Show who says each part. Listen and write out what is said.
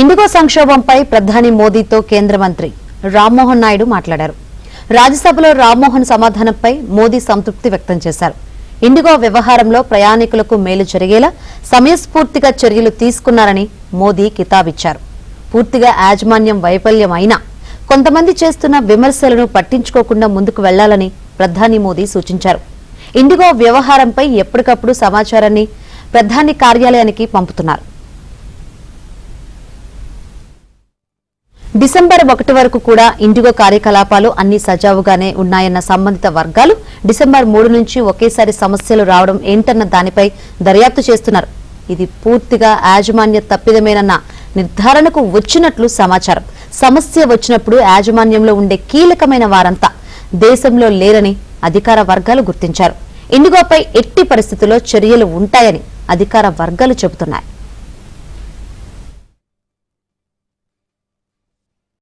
Speaker 1: IndiGo సంక్షోభంపై ప్రధాని మోదీతో కేంద్ర మంత్రి రామ్మోహన్ నాయుడు మాట్లాడారు. రాజ్యసభలో రామ్మోహన్ సమాధానంపై మోదీ సంతృప్తి వ్యక్తం చేశారు. ఇండిగో వ్యవహారంలో ప్రయాణికులకు మేలు జరిగేలా సమయస్ఫూర్తిగా చర్యలు తీసుకున్నారని మోదీ కితాబిచ్చారు. పూర్తిగా యాజమాన్యం వైఫల్యం అయినా కొంతమంది చేస్తున్న విమర్శలను పట్టించుకోకుండా ముందుకు వెళ్లాలని ప్రధాని మోదీ సూచించారు. ఇండిగో వ్యవహారంపై ఎప్పటికప్పుడు సమాచారాన్ని ప్రధాని కార్యాలయానికి పంపుతున్నారు. డిసెంబర్ 1 వరకు కూడా ఇండిగో కార్యకలాపాలు అన్ని సజావుగానే ఉన్నాయన్న సంబంధిత వర్గాలు డిసెంబర్ 3 నుంచి ఒకేసారి సమస్యలు రావడం ఏంటన్న దానిపై దర్యాప్తు చేస్తున్నారు. ఇది పూర్తిగా యాజమాన్య తప్పిదమేనన్న నిర్ధారణకు వచ్చినట్లు సమాచారం. సమస్య వచ్చినప్పుడు యాజమాన్యంలో ఉండే కీలకమైన వారంతా దేశంలో లేరని అధికార వర్గాలు గుర్తించారు. ఇండిగోపై ఎట్టి పరిస్థితుల్లో చర్యలు ఉంటాయని అధికార వర్గాలు చెబుతున్నాయి.